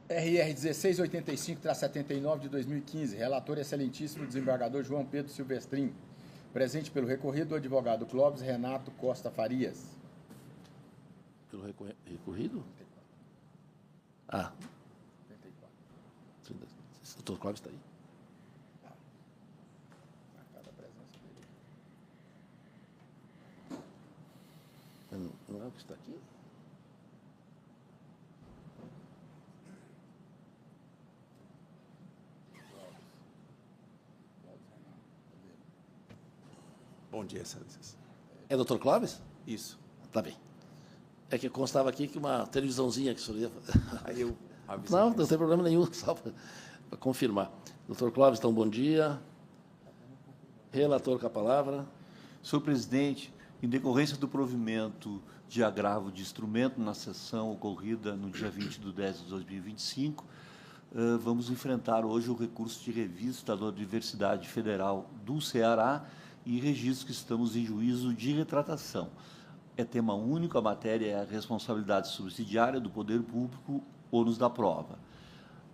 RR 1685-79 de 2015, relator excelentíssimo desembargador João Pedro Silvestrin. Presente pelo recorrido, o advogado Clóvis Renato Costa Farias. Pelo recorrido? Ah. 34. O doutor Clóvis está aí. Marcada a presença dele. Não é o que está aqui? Bom dia, excelências. É doutor Clóvis? Isso. Tá bem. É que constava aqui que uma televisãozinha que o senhor ia... Aí eu avisei. Não tem problema nenhum, só para confirmar. Doutor Clóvis, então, bom dia. Relator com a palavra. Senhor presidente, em decorrência do provimento de agravo de instrumento na sessão ocorrida no dia 20/10/2025, vamos enfrentar hoje o recurso de revista da Universidade Federal do Ceará e registro que estamos em juízo de retratação. É tema único, a matéria é a responsabilidade subsidiária do poder público, ônus da prova.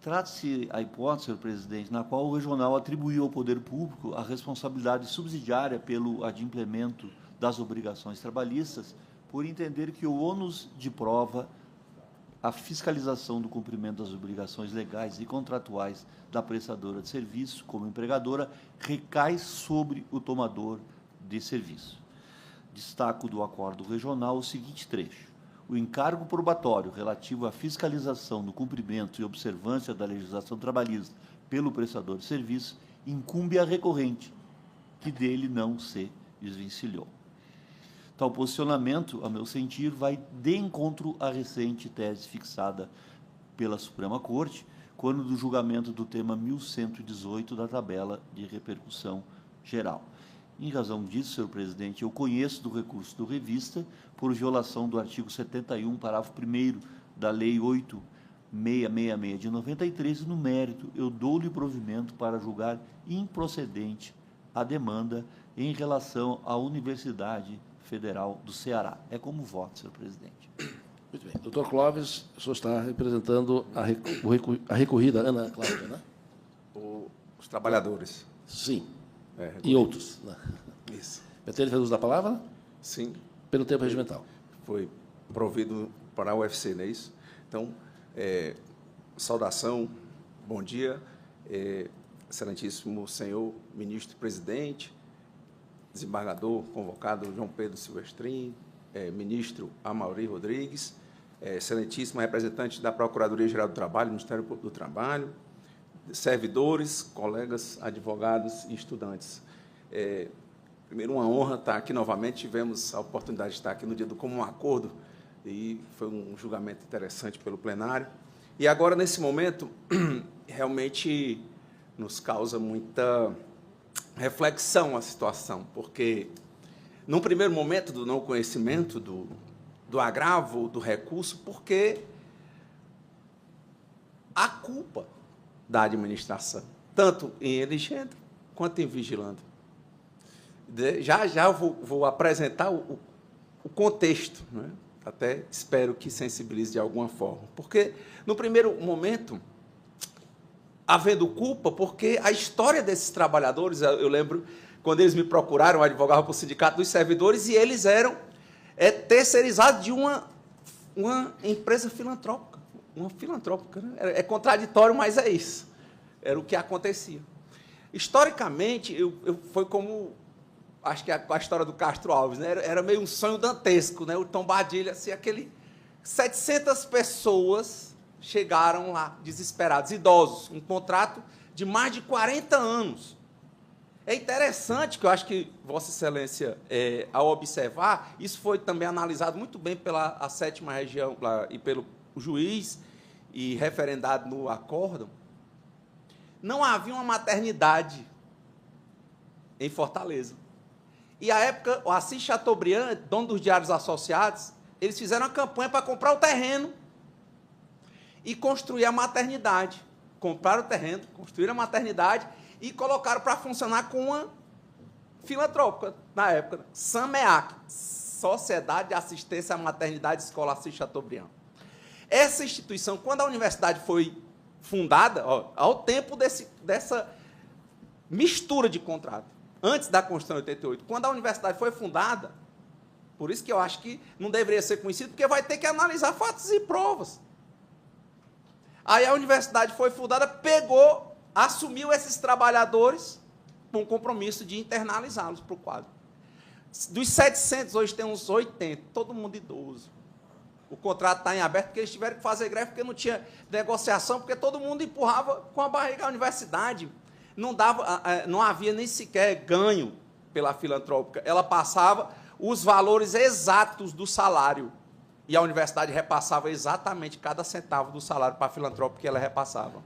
Trata-se a hipótese, senhor presidente, na qual o regional atribuiu ao poder público a responsabilidade subsidiária pelo adimplemento das obrigações trabalhistas, por entender que o ônus de prova, a fiscalização do cumprimento das obrigações legais e contratuais da prestadora de serviço, como empregadora, recai sobre o tomador de serviço. Destaco do acordo regional o seguinte trecho: o encargo probatório relativo à fiscalização do cumprimento e observância da legislação trabalhista pelo prestador de serviço incumbe a recorrente, que dele não se desvencilhou. Tal posicionamento, a meu sentir, vai de encontro à recente tese fixada pela Suprema Corte, quando do julgamento do tema 1118 da tabela de repercussão geral. Em razão disso, senhor presidente, eu conheço do recurso do revista por violação do artigo 71, parágrafo 1º da Lei 8.666 de 93, e no mérito eu dou-lhe provimento para julgar improcedente a demanda em relação à Universidade Federal do Ceará. É como voto, senhor presidente. Muito bem. Doutor Clóvis, o senhor está representando a recorrida, Ana Cláudia, né? Os trabalhadores. Sim. É, e outros. Né? Isso. Petele fez uso da palavra? Sim. Pelo tempo regimental. Foi provido para a UFC, não é isso? Então, saudação, bom dia, excelentíssimo senhor ministro-presidente, desembargador convocado João Pedro Silvestrin, ministro Amaury Rodrigues, excelentíssimo representante da Procuradoria-Geral do Trabalho, Ministério Público do Trabalho, servidores, colegas, advogados e estudantes. Primeiro, uma honra estar aqui novamente. Tivemos a oportunidade de estar aqui no dia do comum acordo e foi um julgamento interessante pelo plenário. E agora, nesse momento, realmente nos causa muita reflexão a situação, porque, num primeiro momento do não conhecimento do agravo, do recurso, porque há culpa da administração, tanto em elegendo quanto em vigilando. Já eu vou apresentar o contexto, né? Até espero que sensibilize de alguma forma. Porque, no primeiro momento, havendo culpa, porque a história desses trabalhadores, eu lembro, quando eles me procuraram, eu advogava para o Sindicato dos Servidores, e eles eram terceirizados de uma empresa filantrópica. Uma filantrópica, né? É contraditório, mas é isso. Era o que acontecia. Historicamente, foi como, acho que a história do Castro Alves, né? Era meio um sonho dantesco, né? O Tom Badilha, assim, 700 pessoas chegaram lá, desesperados, idosos, um contrato de mais de 40 anos. É interessante que eu acho que Vossa Excelência, ao observar, isso foi também analisado muito bem pela a 7ª região e pelo juiz e referendado no acórdão. Não havia uma maternidade em Fortaleza. E, à época, o Assis Chateaubriand, dono dos Diários Associados, eles fizeram uma campanha para comprar o terreno e construir a maternidade. Compraram o terreno, construíram a maternidade e colocaram para funcionar com uma filantrópica, na época, SAMEAC, Sociedade de Assistência à Maternidade Escola Assis Chateaubriand. Essa instituição, quando a universidade foi fundada, ao tempo dessa mistura de contrato, antes da Constituição de 88, quando a universidade foi fundada, por isso que eu acho que não deveria ser conhecido, porque vai ter que analisar fatos e provas. Aí a universidade foi fundada, assumiu esses trabalhadores com o compromisso de internalizá-los para o quadro. Dos 700, hoje tem uns 80, todo mundo idoso. O contrato está em aberto, porque eles tiveram que fazer greve, porque não tinha negociação, porque todo mundo empurrava com a barriga a universidade. Não havia nem sequer ganho pela filantrópica. Ela passava os valores exatos do salário. E a universidade repassava exatamente cada centavo do salário para a filantrópica que ela repassava.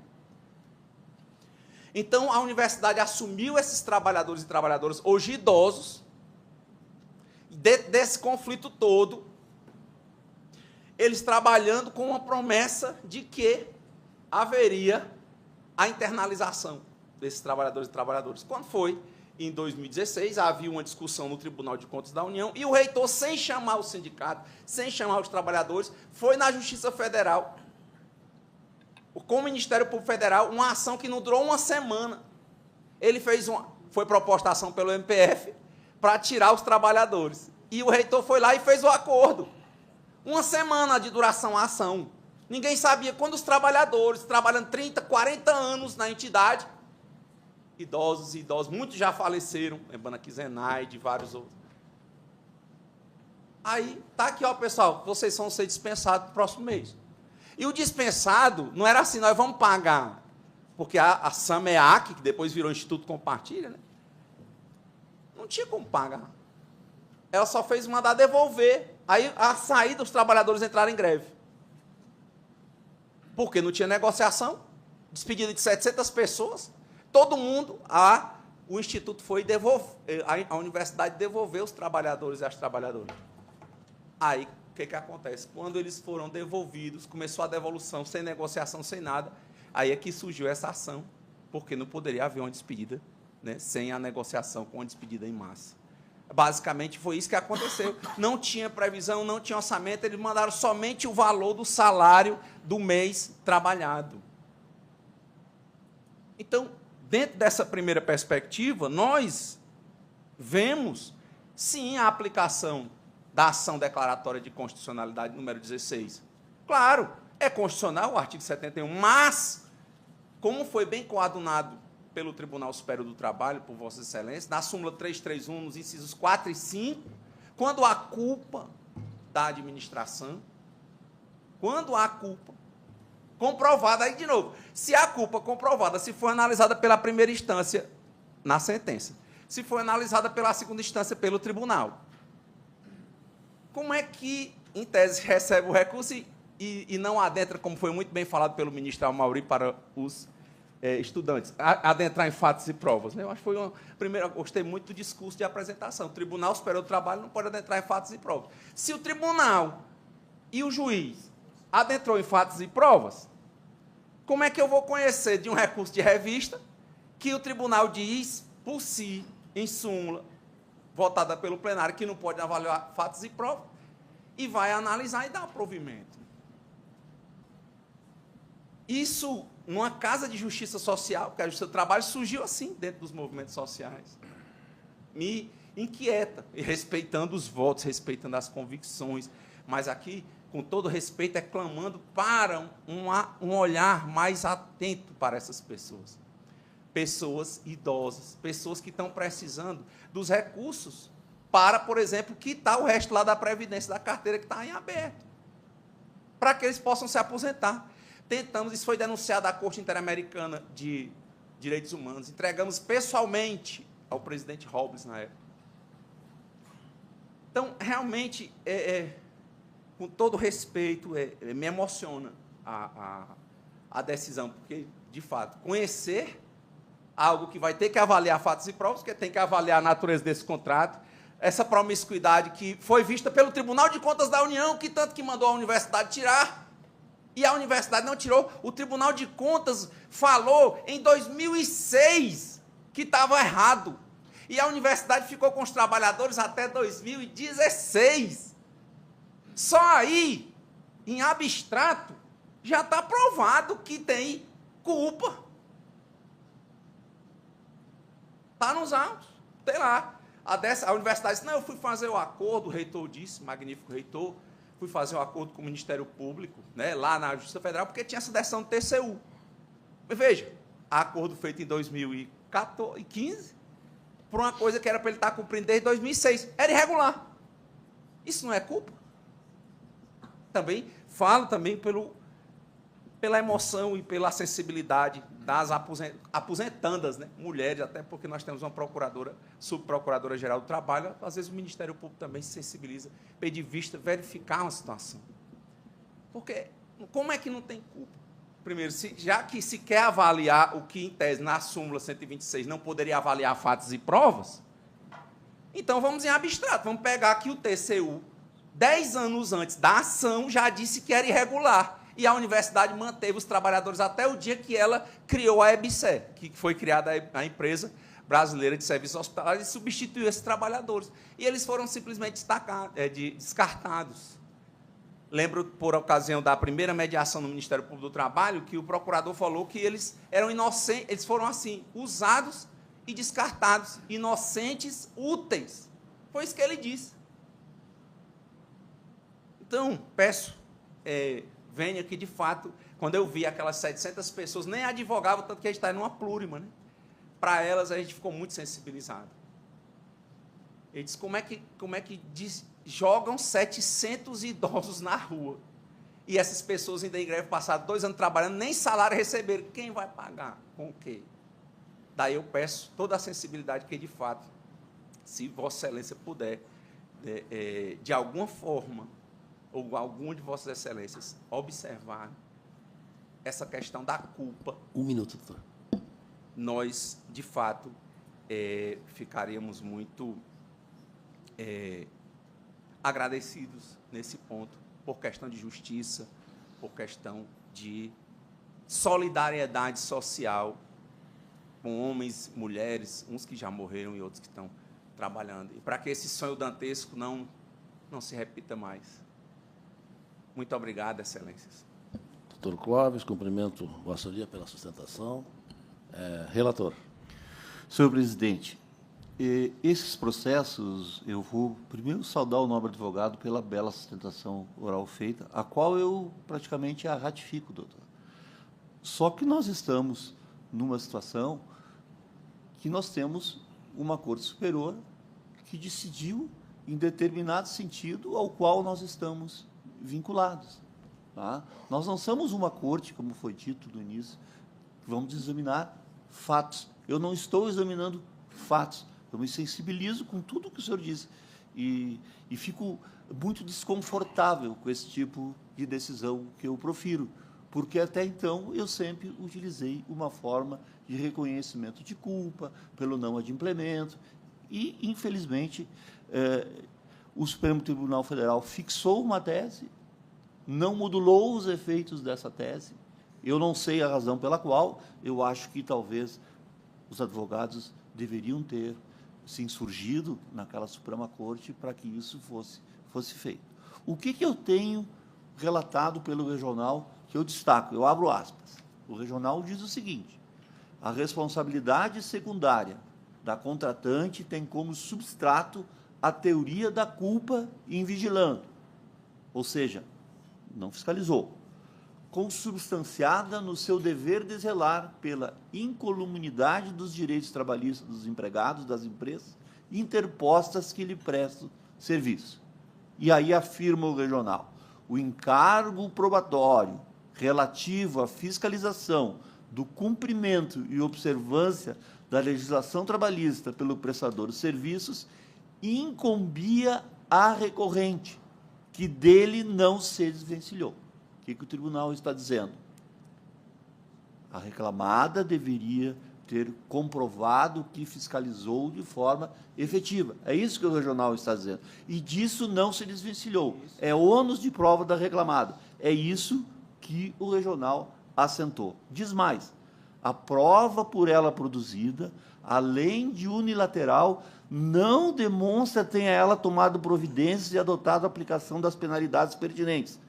Então, a universidade assumiu esses trabalhadores e trabalhadoras, hoje idosos, desse conflito todo, eles trabalhando com uma promessa de que haveria a internalização desses trabalhadores e trabalhadoras. Quando foi, em 2016, havia uma discussão no Tribunal de Contas da União e o reitor, sem chamar o sindicato, sem chamar os trabalhadores, foi na Justiça Federal, com o Ministério Público Federal, uma ação que não durou uma semana. Ele foi proposta a ação pelo MPF para tirar os trabalhadores. E o reitor foi lá e fez o acordo. Uma semana de duração a ação. Ninguém sabia quando os trabalhadores, trabalhando 30, 40 anos na entidade, idosos, muitos já faleceram, lembrando aqui Zenaide e vários outros. Aí, tá aqui, ó, pessoal, vocês vão ser dispensados no próximo mês. E o dispensado não era assim, nós vamos pagar, porque a SAMEAC, que depois virou Instituto Compartilha, né, não tinha como pagar. Ela só fez mandar devolver. Aí, a saída, os trabalhadores entraram em greve. Porque não tinha negociação, despedida de 700 pessoas, todo mundo, o Instituto foi devolver, a universidade devolveu os trabalhadores e as trabalhadoras. Aí, o que acontece? Quando eles foram devolvidos, começou a devolução, sem negociação, sem nada, aí é que surgiu essa ação, porque não poderia haver uma despedida, né, sem a negociação com uma despedida em massa. Basicamente, foi isso que aconteceu. Não tinha previsão, não tinha orçamento, eles mandaram somente o valor do salário do mês trabalhado. Então, dentro dessa primeira perspectiva, nós vemos, sim, a aplicação da ação declaratória de constitucionalidade número 16. Claro, é constitucional o artigo 71, mas, como foi bem coadunado pelo Tribunal Superior do Trabalho, por Vossa Excelência, na súmula 331, nos incisos 4 e 5, quando há culpa da administração, quando há culpa comprovada, aí de novo, se a culpa comprovada, se for analisada pela primeira instância, na sentença, se for analisada pela segunda instância, pelo tribunal, como é que, em tese, recebe o recurso e não adentra, como foi muito bem falado pelo ministro Amauri para os estudantes, adentrar em fatos e provas? Eu acho que foi uma primeira, gostei muito do discurso de apresentação. O Tribunal Superior do Trabalho não pode adentrar em fatos e provas. Se o tribunal e o juiz adentrou em fatos e provas, como é que eu vou conhecer de um recurso de revista que o tribunal diz, por si, em súmula, votada pelo plenário, que não pode avaliar fatos e provas, e vai analisar e dar provimento? Isso, numa casa de justiça social, porque a justiça do trabalho surgiu assim, dentro dos movimentos sociais, me inquieta, e respeitando os votos, respeitando as convicções, mas aqui, com todo respeito, é clamando para um olhar mais atento para essas pessoas. Pessoas idosas, pessoas que estão precisando dos recursos para, por exemplo, quitar o resto lá da Previdência, da carteira que está em aberto, para que eles possam se aposentar. Tentamos, isso foi denunciado à Corte Interamericana de Direitos Humanos, entregamos pessoalmente ao presidente Robles na época. Então, realmente, com todo respeito, me emociona a decisão, porque, de fato, conhecer algo que vai ter que avaliar fatos e provas, que tem que avaliar a natureza desse contrato, essa promiscuidade que foi vista pelo Tribunal de Contas da União, que tanto que mandou a universidade tirar, e a universidade não tirou. O Tribunal de Contas falou em 2006 que estava errado, e a universidade ficou com os trabalhadores até 2016. Só aí, em abstrato, já está provado que tem Culpa. Está nos autos. Tem lá. A universidade disse, não, eu fui fazer o acordo, o reitor disse, magnífico reitor, fui fazer o acordo com o Ministério Público, né, lá na Justiça Federal, porque tinha essa decisão do TCU. Mas veja, acordo feito em 2015, por uma coisa que era para ele estar cumprindo desde 2006. Era irregular. Isso não é culpa? Também falo também pela emoção e pela sensibilidade das aposentandas, né? Mulheres, até porque nós temos uma procuradora, subprocuradora-geral do trabalho, às vezes o Ministério Público também se sensibiliza, pedir vista, verificar uma situação. Porque como é que não tem culpa? Primeiro, já que se quer avaliar o que, em tese, na súmula 126, não poderia avaliar fatos e provas, então vamos em abstrato, vamos pegar que o TCU, 10 anos antes da ação, já disse que era irregular. E a universidade manteve os trabalhadores até o dia que ela criou a EBSER, que foi criada a Empresa Brasileira de Serviços Hospitalares, e substituiu esses trabalhadores. E eles foram simplesmente descartados. Lembro, por ocasião da primeira mediação no Ministério Público do Trabalho, que o procurador falou que eles eram inocentes, eles foram assim, usados e descartados, inocentes, úteis. Foi isso que ele disse. Então, peço, venha que, de fato, quando eu vi aquelas 700 pessoas, nem advogavam, tanto que a gente está numa plurima, né? Para elas, a gente ficou muito sensibilizado. Ele disse, como é que jogam 700 idosos na rua? E essas pessoas ainda em greve, passaram 2 anos trabalhando, nem salário receberam. Quem vai pagar? Com o quê? Daí eu peço toda a sensibilidade que, de fato, se Vossa Excelência puder, de alguma forma, ou algum de Vossas Excelências, observar essa questão da culpa. 1 minuto, doutor. Nós, de fato, ficaríamos muito agradecidos nesse ponto, por questão de justiça, por questão de solidariedade social com homens, mulheres, uns que já morreram e outros que estão trabalhando. E para que esse sonho dantesco não se repita mais. Muito obrigado, Excelências. Doutor Clóvis, cumprimento Vossa Senhoria pela sustentação. Relator. Senhor presidente, esses processos, eu vou primeiro saudar o nobre advogado pela bela sustentação oral feita, a qual eu praticamente a ratifico, doutor. Só que nós estamos numa situação que nós temos uma Corte Superior que decidiu em determinado sentido ao qual nós estamos vinculados. Tá? Nós não somos uma corte, como foi dito no início, que vamos examinar fatos. Eu não estou examinando fatos. Eu me sensibilizo com tudo que o senhor disse e fico muito desconfortável com esse tipo de decisão que eu profiro, porque até então eu sempre utilizei uma forma de reconhecimento de culpa pelo não adimplemento e, infelizmente, o Supremo Tribunal Federal fixou uma tese, não modulou os efeitos dessa tese. Eu não sei a razão pela qual, eu acho que talvez os advogados deveriam ter se insurgido naquela Suprema Corte para que isso fosse feito. O que eu tenho relatado pelo regional que eu destaco? Eu abro aspas. O regional diz o seguinte: a responsabilidade secundária da contratante tem como substrato a teoria da culpa invigilando, ou seja, não fiscalizou, consubstanciada no seu dever de zelar pela incolumidade dos direitos trabalhistas dos empregados das empresas interpostas que lhe prestam serviço. E aí afirma o regional: o encargo probatório relativo à fiscalização do cumprimento e observância da legislação trabalhista pelo prestador de serviços incumbia a recorrente, que dele não se desvencilhou. O que o tribunal está dizendo? A reclamada deveria ter comprovado que fiscalizou de forma efetiva. É isso que o regional está dizendo. E disso não se desvencilhou. É ônus de prova da reclamada. É isso que o regional assentou. Diz mais: a prova por ela produzida, além de unilateral, não demonstra tenha ela tomado providências e adotado a aplicação das penalidades pertinentes.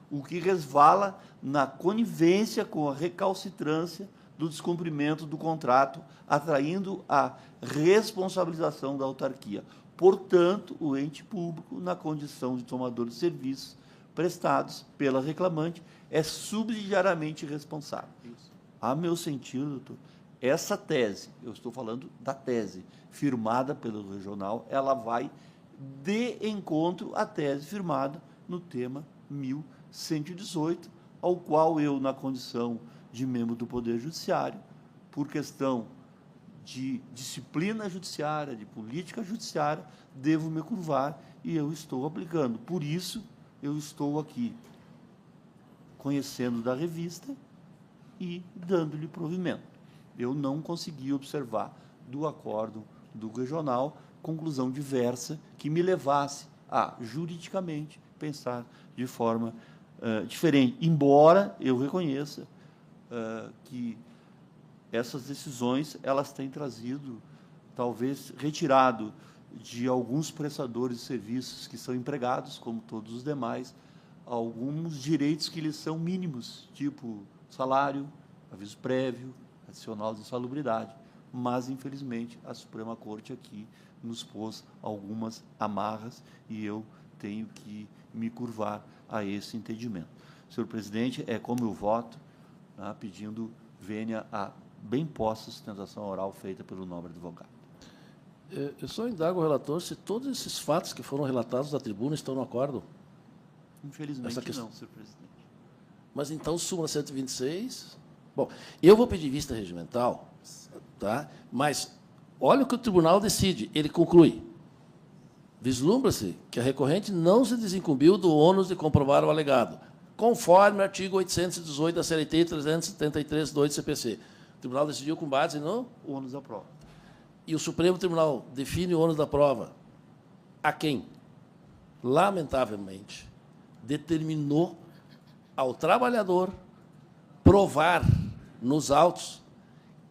o que resvala na conivência com a recalcitrância do descumprimento do contrato, atraindo a responsabilização da autarquia. Portanto, o ente público, na condição de tomador de serviços prestados pela reclamante, é subsidiariamente responsável. A meu sentido, doutor, essa tese, eu estou falando da tese firmada pelo regional, ela vai de encontro à tese firmada no tema 1118, ao qual eu, na condição de membro do Poder Judiciário, por questão de disciplina judiciária, de política judiciária, devo me curvar e eu estou aplicando. Por isso, eu estou aqui conhecendo da revista e dando-lhe provimento. Eu não consegui observar do acórdão do regional conclusão diversa que me levasse a, juridicamente, pensar de forma diferente, embora eu reconheça que essas decisões elas têm trazido, talvez, retirado de alguns prestadores de serviços que são empregados, como todos os demais, alguns direitos que lhes são mínimos, tipo salário, aviso prévio, adicional de insalubridade. Mas, infelizmente, a Suprema Corte aqui nos pôs algumas amarras e eu tenho que me curvar a esse entendimento. Senhor presidente, é como eu voto, tá, pedindo vênia a bem posta sustentação oral feita pelo nobre advogado. Eu só indago o relator se todos esses fatos que foram relatados da tribuna estão no acórdão. Infelizmente questão... não, senhor presidente. Mas então, súmula 126... Bom, eu vou pedir vista regimental, tá? Mas olha o que o tribunal decide. Ele conclui. Vislumbra-se que a recorrente não se desincumbiu do ônus de comprovar o alegado, conforme o artigo 818 da CLT e 373 do CPC. O tribunal decidiu com base no ônus da prova. E o Supremo Tribunal define o ônus da prova a quem, lamentavelmente, determinou ao trabalhador provar nos autos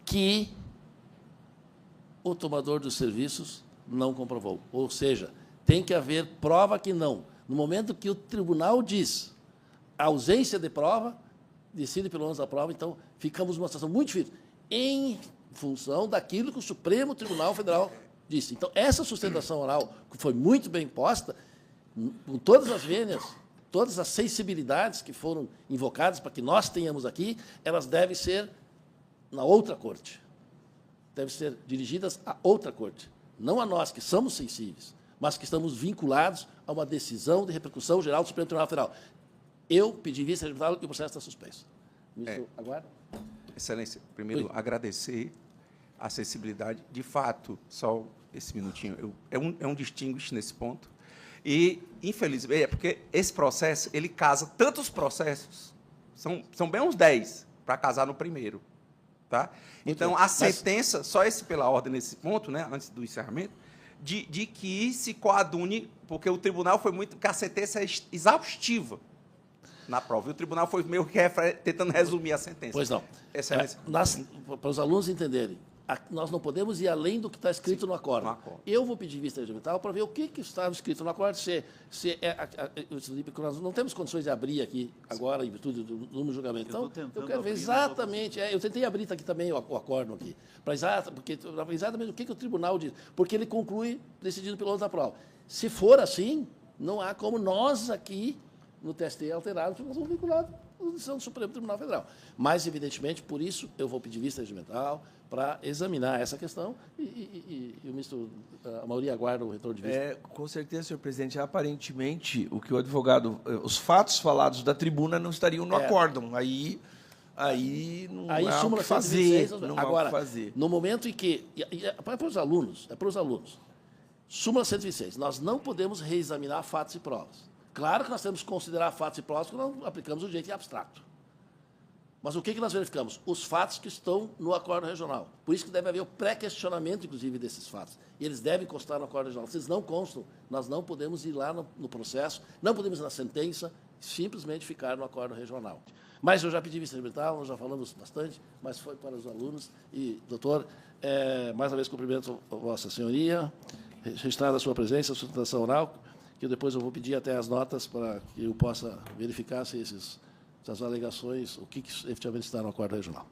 que o tomador dos serviços não comprovou. Ou seja, tem que haver prova que não. No momento que o tribunal diz a ausência de prova, decide pelo ônus da prova, então ficamos numa situação muito difícil, em função daquilo que o Supremo Tribunal Federal disse. Então, essa sustentação oral, que foi muito bem posta, com todas as vênias, todas as sensibilidades que foram invocadas para que nós tenhamos aqui, elas devem ser na outra corte. Devem ser dirigidas a outra corte. Não a nós, que somos sensíveis, mas que estamos vinculados a uma decisão de repercussão geral do Supremo Tribunal Federal. Eu pedi vista regimental e o processo está suspenso. Ministro, aguarda. Excelência, primeiro, agradecer a acessibilidade. De fato, só esse minutinho, é um distinguish nesse ponto. E, infelizmente, é porque esse processo, ele casa tantos processos, são bem uns 10 para casar no primeiro. Tá? Então, a sentença, só esse pela ordem nesse ponto, né, antes do encerramento, de que se coadune, porque o tribunal foi muito, porque a sentença é exaustiva na prova, e o tribunal foi meio que tentando resumir a sentença. Pois não. Para os alunos entenderem, nós não podemos ir além do que está escrito no acórdão. Eu vou pedir vista regimental para ver o que está escrito no acórdão, nós não temos condições de abrir aqui agora, em virtude do julgamento. Então, eu quero ver exatamente, eu tentei abrir aqui também o acórdão aqui, para exatamente o que o tribunal diz, porque ele conclui decidido pelo ônus da prova. Se for assim, não há como nós aqui, no TST, alterarmos, porque nós somos vinculados à decisão do Supremo Tribunal Federal. Mas, evidentemente, por isso, eu vou pedir vista regimental para examinar essa questão e o ministro Amaury aguarda o retorno de vista. Com certeza, senhor presidente. Aparentemente, o que o advogado... Os fatos falados da tribuna não estariam no acórdão. Aí não há o que fazer. Agora, no momento em que... É para os alunos, súmula 126, nós não podemos reexaminar fatos e provas. Claro que nós temos que considerar fatos e provas quando nós aplicamos o direito abstrato. Mas o que nós verificamos? Os fatos que estão no acórdão regional. Por isso que deve haver o pré-questionamento, inclusive, desses fatos. E eles devem constar no acórdão regional. Se eles não constam, nós não podemos ir lá no processo, não podemos ir na sentença, simplesmente ficar no acórdão regional. Mas eu já pedi vista regimental, nós já falamos bastante, mas foi para os alunos. E, doutor, mais uma vez cumprimento a Vossa Senhoria, registrada a sua presença, a sustentação oral. que depois eu vou pedir até as notas para que eu possa verificar se essas alegações, o que efetivamente está no acordo regional.